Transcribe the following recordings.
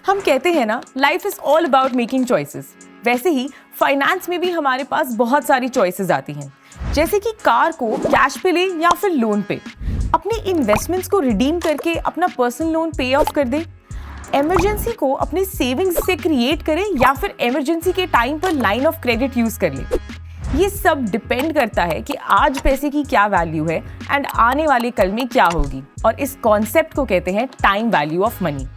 हम कहते हैं ना, life is all about making choices. वैसे ही फाइनेंस में भी हमारे पास बहुत सारी चॉइसेस आती हैं, जैसे कि कार को कैश पे ले या फिर लोन पे, अपनी इन्वेस्टमेंट्स को रिडीम करके अपना पर्सनल लोन पे ऑफ कर दे, इमरजेंसी को अपने सेविंग्स से क्रिएट करें या फिर इमरजेंसी के टाइम पर लाइन ऑफ क्रेडिट यूज कर ले। ये सब डिपेंड करता है कि आज पैसे की क्या वैल्यू है एंड आने वाले कल में क्या होगी, और इस कॉन्सेप्ट को कहते हैं टाइम वैल्यू ऑफ मनी।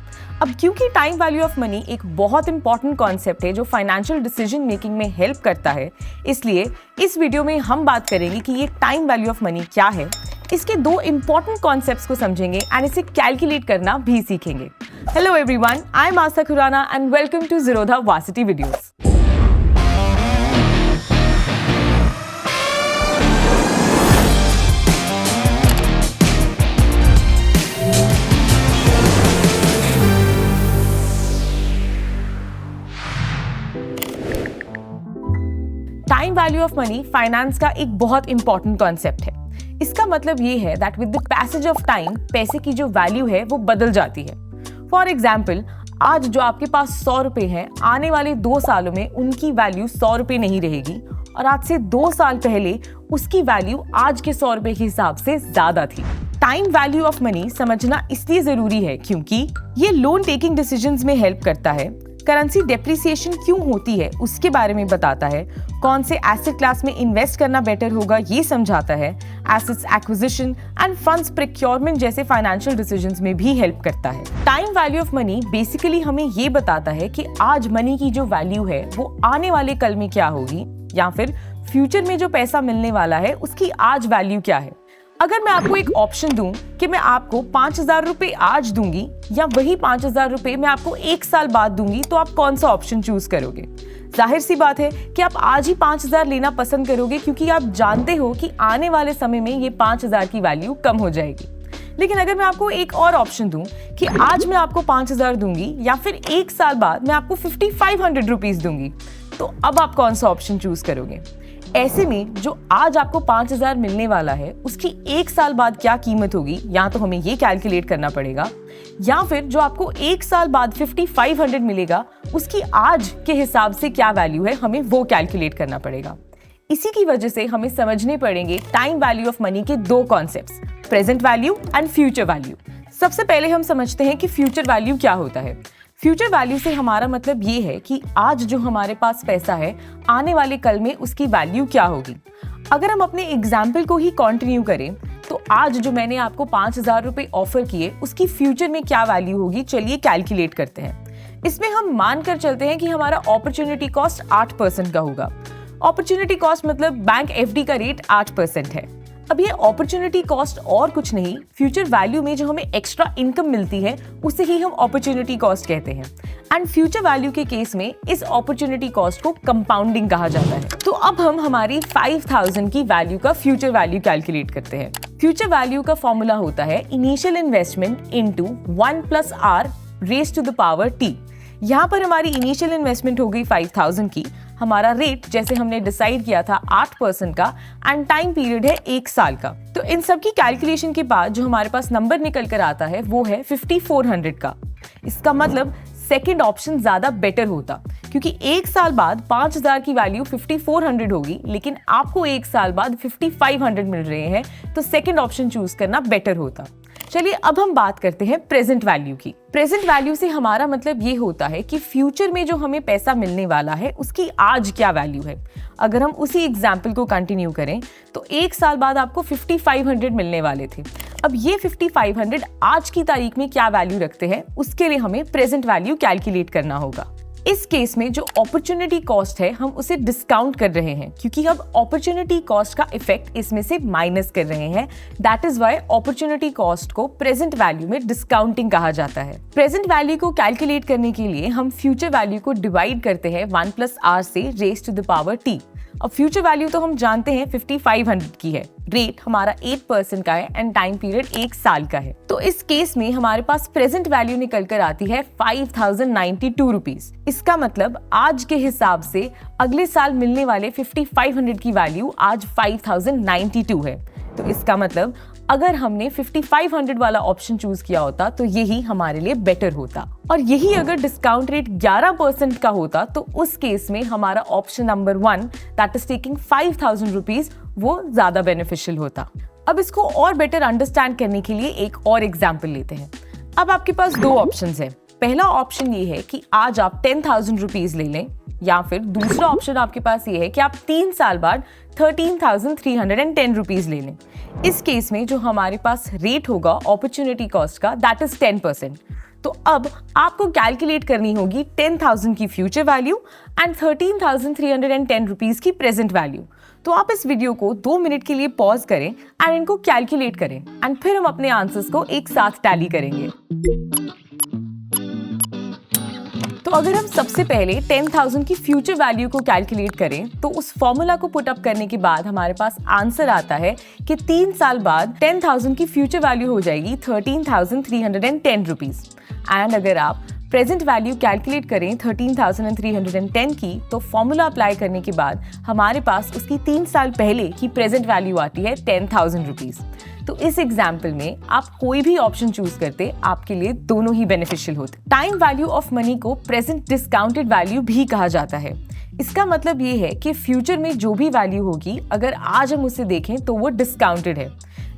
अब क्योंकि टाइम वैल्यू ऑफ मनी एक बहुत इंपॉर्टेंट कॉन्सेप्ट है जो फाइनेंशियल डिसीजन मेकिंग में हेल्प करता है, इसलिए इस वीडियो में हम बात करेंगे कि ये टाइम वैल्यू ऑफ मनी क्या है, इसके दो इंपॉर्टेंट कॉन्सेप्ट्स को समझेंगे एंड इसे कैलकुलेट करना भी सीखेंगे। Hello everyone, I am Aastha Khurana and welcome to Zerodha Varsity videos. Time value of money finance का एक बहुत इंपॉर्टेंट कॉन्सेप्ट है। इसका मतलब ये है that with the passage of time पैसे की जो वैल्यू है वो बदल जाती है। फॉर एग्जाम्पल, आज जो आपके पास 100 रुपए हैं, आने वाले 2 सालों में उनकी वैल्यू 100 रुपए नहीं रहेगी, और आज से 2 साल पहले उसकी वैल्यू आज के 100 रुपए के हिसाब से ज्यादा थी। टाइम वैल्यू ऑफ मनी समझना इसलिए जरूरी है क्योंकि ये लोन टेकिंग डिसीजंस में हेल्प करता है, करेंसी डेप्रिसिएशन क्यों होती है उसके बारे में बताता है, कौन से एसेट क्लास में इन्वेस्ट करना बेटर होगा ये समझाता है, assets acquisition end funds procurement जैसे फाइनेंशियल डिसीजंस में भी हेल्प करता है। Time value of money basically हमें ये बताता है कि आज मनी की जो वैल्यू है वो आने वाले कल में क्या होगी, या फिर फ्यूचर में जो पैसा मिलने वाला है उसकी आज वैल्यू क्या है। अगर मैं आपको एक ऑप्शन दूं कि मैं आपको 5,000 रुपए आज दूंगी या वही 5,000 रुपए मैं आपको 1 साल बाद दूंगी, तो आप कौन सा ऑप्शन चूज करोगे? जाहिर सी बात है कि आप आज ही 5,000 लेना पसंद करोगे, क्योंकि आप जानते हो कि आने वाले समय में ये 5,000 की वैल्यू कम हो जाएगी। लेकिन अगर मैं आपको एक और ऑप्शन दूं कि आज मैं आपको 5,000 दूंगी या फिर 1 साल बाद मैं आपको 5,500 रुपीज दूंगी, तो अब आप कौन सा ऑप्शन चूज करोगे? ऐसे में जो आज आपको 5,000 मिलने वाला है उसकी 1 साल बाद क्या कीमत होगी, या तो हमें ये कैलकुलेट करना पड़ेगा, या फिर जो आपको 1 साल बाद 5,500 मिलेगा उसकी आज के हिसाब से क्या वैल्यू है, हमें वो कैलकुलेट करना पड़ेगा। इसी की वजह से हमें समझने पड़ेंगे टाइम वैल्यू ऑफ मनी के दो concepts, present value and future value. सबसे पहले हम समझते हैं कि फ्यूचर वैल्यू क्या होता है। फ्यूचर वैल्यू से हमारा मतलब ये है कि आज जो हमारे पास पैसा है, आने वाले कल में उसकी वैल्यू क्या होगी। अगर हम अपने एग्जाम्पल को ही कंटिन्यू करें, तो आज जो मैंने आपको 5,000 रुपए ऑफर किए उसकी फ्यूचर में क्या वैल्यू होगी, चलिए कैलकुलेट करते हैं। इसमें हम मानकर चलते हैं कि हमारा अपॉर्चुनिटी कॉस्ट 8% का होगा। अपॉर्चुनिटी कॉस्ट मतलब बैंक एफडी का रेट 8% है। अब ये अपॉर्चुनिटी कॉस्ट और कुछ नहीं, फ्यूचर वैल्यू में जो हमें एक्स्ट्रा इनकम मिलती है उसे ही हम अपॉर्चुनिटी कॉस्ट कहते हैं। एंड फ्यूचर वैल्यू के केस में इस अपॉर्चुनिटी कॉस्ट को कंपाउंडिंग कहा जाता है। तो अब हम हमारी 5,000 की वैल्यू का फ्यूचर वैल्यू कैलकुलेट करते हैं। फ्यूचर वैल्यू का फॉर्मूला होता है initial investment into 1 + r raise to the power t। यहाँ पर हमारी इनिशियल इन्वेस्टमेंट हो गई 5,000 की, हमारा रेट जैसे हमने डिसाइड किया था 8% का, एंड टाइम पीरियड है 1 साल का। तो इन सब की कैलकुलेशन के बाद जो हमारे पास नंबर निकल कर आता है वो है 5,400 का। इसका मतलब सेकंड ऑप्शन ज्यादा बेटर होता, क्योंकि 1 साल बाद 5,000 की वैल्यू 5,400 होगी, लेकिन आपको 1 साल बाद 5,500 मिल रहे हैं, तो सेकंड ऑप्शन चूज करना बेटर होता। चलिए अब हम बात करते हैं प्रेजेंट वैल्यू की। प्रेजेंट वैल्यू से हमारा मतलब ये होता है कि फ्यूचर में जो हमें पैसा मिलने वाला है उसकी आज क्या वैल्यू है। अगर हम उसी एग्जाम्पल को कंटिन्यू करें, तो 1 साल बाद आपको 5,500 मिलने वाले थे। अब ये 5,500 आज की तारीख में क्या वैल्यू रखते हैं, उसके लिए हमें प्रेजेंट वैल्यू कैलकुलेट करना होगा। इस केस में जो अपॉर्चुनिटी कॉस्ट है हम उसे डिस्काउंट कर रहे हैं, क्योंकि हम अपॉर्चुनिटी कॉस्ट का इफेक्ट इसमें से माइनस कर रहे हैं। That is why opportunity cost को प्रेजेंट वैल्यू में डिस्काउंटिंग कहा जाता है। प्रेजेंट वैल्यू को कैलकुलेट करने के लिए हम फ्यूचर वैल्यू को डिवाइड करते हैं 1 + r से raise to the power t। अब फ्यूचर वैल्यू तो हम जानते हैं 5,500 की है, रेट हमारा 8% का है एंड टाइम पीरियड 1 साल का है। तो इस केस में हमारे पास प्रेजेंट वैल्यू निकल कर आती है 5,092 रुपीज। इसका मतलब आज के हिसाब से अगले साल मिलने वाले 5,500 की वैल्यू आज 5,092 है। तो इसका मतलब अगर हमने 5500 वाला ऑप्शन चूज किया होता तो यही हमारे लिए बेटर होता, और यही अगर डिस्काउंट रेट 11% का होता तो उस केस में हमारा option number 1 that is taking 5000 rupees वो ज्यादा बेनिफिशियल होता। अब इसको और बेटर अंडरस्टैंड करने के लिए एक और एग्जाम्पल लेते हैं। अब आपके पास दो ऑप्शंस हैं। पहला ऑप्शन ये है कि आज आप 10,000 रुपीज ले लें, या फिर दूसरा ऑप्शन आपके पास ये है कि आप 3 साल बाद 13,310 रुपीज ले लें। इस केस में जो हमारे पास रेट होगा अपॉर्चुनिटी कॉस्ट का दैट इज 10%। तो अब आपको कैलकुलेट करनी होगी 10,000 की फ्यूचर वैल्यू एंड 13,310 रुपीज की प्रेजेंट वैल्यू। तो आप इस वीडियो को 2 मिनट के लिए पॉज करें एंड इनको कैलकुलेट करें एंड फिर हम अपने आंसर्स को एक साथ टैली करेंगे। तो अगर हम सबसे पहले 10,000 की फ्यूचर वैल्यू को कैलकुलेट करें तो उस फॉर्मूला को पुट अप करने के बाद हमारे पास आंसर आता है कि 3 साल बाद 10,000 की फ्यूचर वैल्यू हो जाएगी 13,310 रुपीज। एंड अगर आप प्रेजेंट वैल्यू कैलकुलेट करें 13,310 की तो फॉर्मूला अप्लाई करने के बाद हमारे पास उसकी 3 साल पहले की प्रेजेंट वैल्यू आती है 10,000 रुपीज। तो इस एग्जाम्पल में आप कोई भी ऑप्शन चूज करते आपके लिए दोनों ही बेनिफिशियल होते। टाइम वैल्यू ऑफ मनी को प्रेजेंट डिस्काउंटेड वैल्यू भी कहा जाता है। इसका मतलब ये है कि फ्यूचर में जो भी वैल्यू होगी अगर आज हम उसे देखें तो वो डिस्काउंटेड है।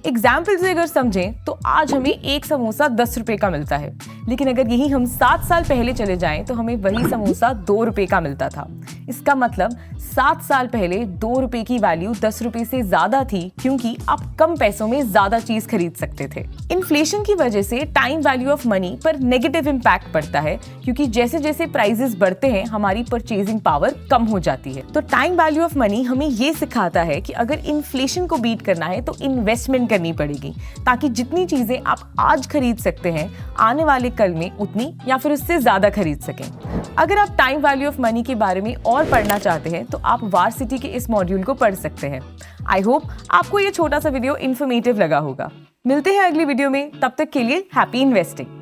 एग्जाम्पल से अगर समझें तो आज हमें एक समोसा 10 रुपए का मिलता है, लेकिन अगर यही हम 7 साल पहले चले जाएं तो हमें वही समोसा 2 रुपए का मिलता था। इसका मतलब 7 साल पहले 2 रुपए की वैल्यू 10 रुपए से ज्यादा थी, क्योंकि आप कम पैसों में ज्यादा चीज खरीद सकते थे। इन्फ्लेशन की वजह से टाइम वैल्यू ऑफ मनी पर नेगेटिव इम्पैक्ट पड़ता है, क्योंकि जैसे जैसे प्राइसेस बढ़ते हैं हमारी परचेजिंग पावर कम हो जाती है। तो टाइम वैल्यू ऑफ मनी हमें ये सिखाता है कि अगर इन्फ्लेशन को बीट करना है तो इन्वेस्टमेंट करनी पड़ेगी, ताकि जितनी चीजें आप आज खरीद सकते हैं आने वाले कल में उतनी या फिर उससे ज्यादा खरीद सकें। अगर आप टाइम वैल्यू ऑफ मनी के बारे में और पढ़ना चाहते हैं तो आप वार्सिटी के इस मॉड्यूल को पढ़ सकते हैं। आई होप आपको ये छोटा सा वीडियो इन्फॉर्मेटिव लगा होगा। मिलते हैं अगली वीडियो में, तब तक के लिए हैप्पी इन्वेस्टिंग।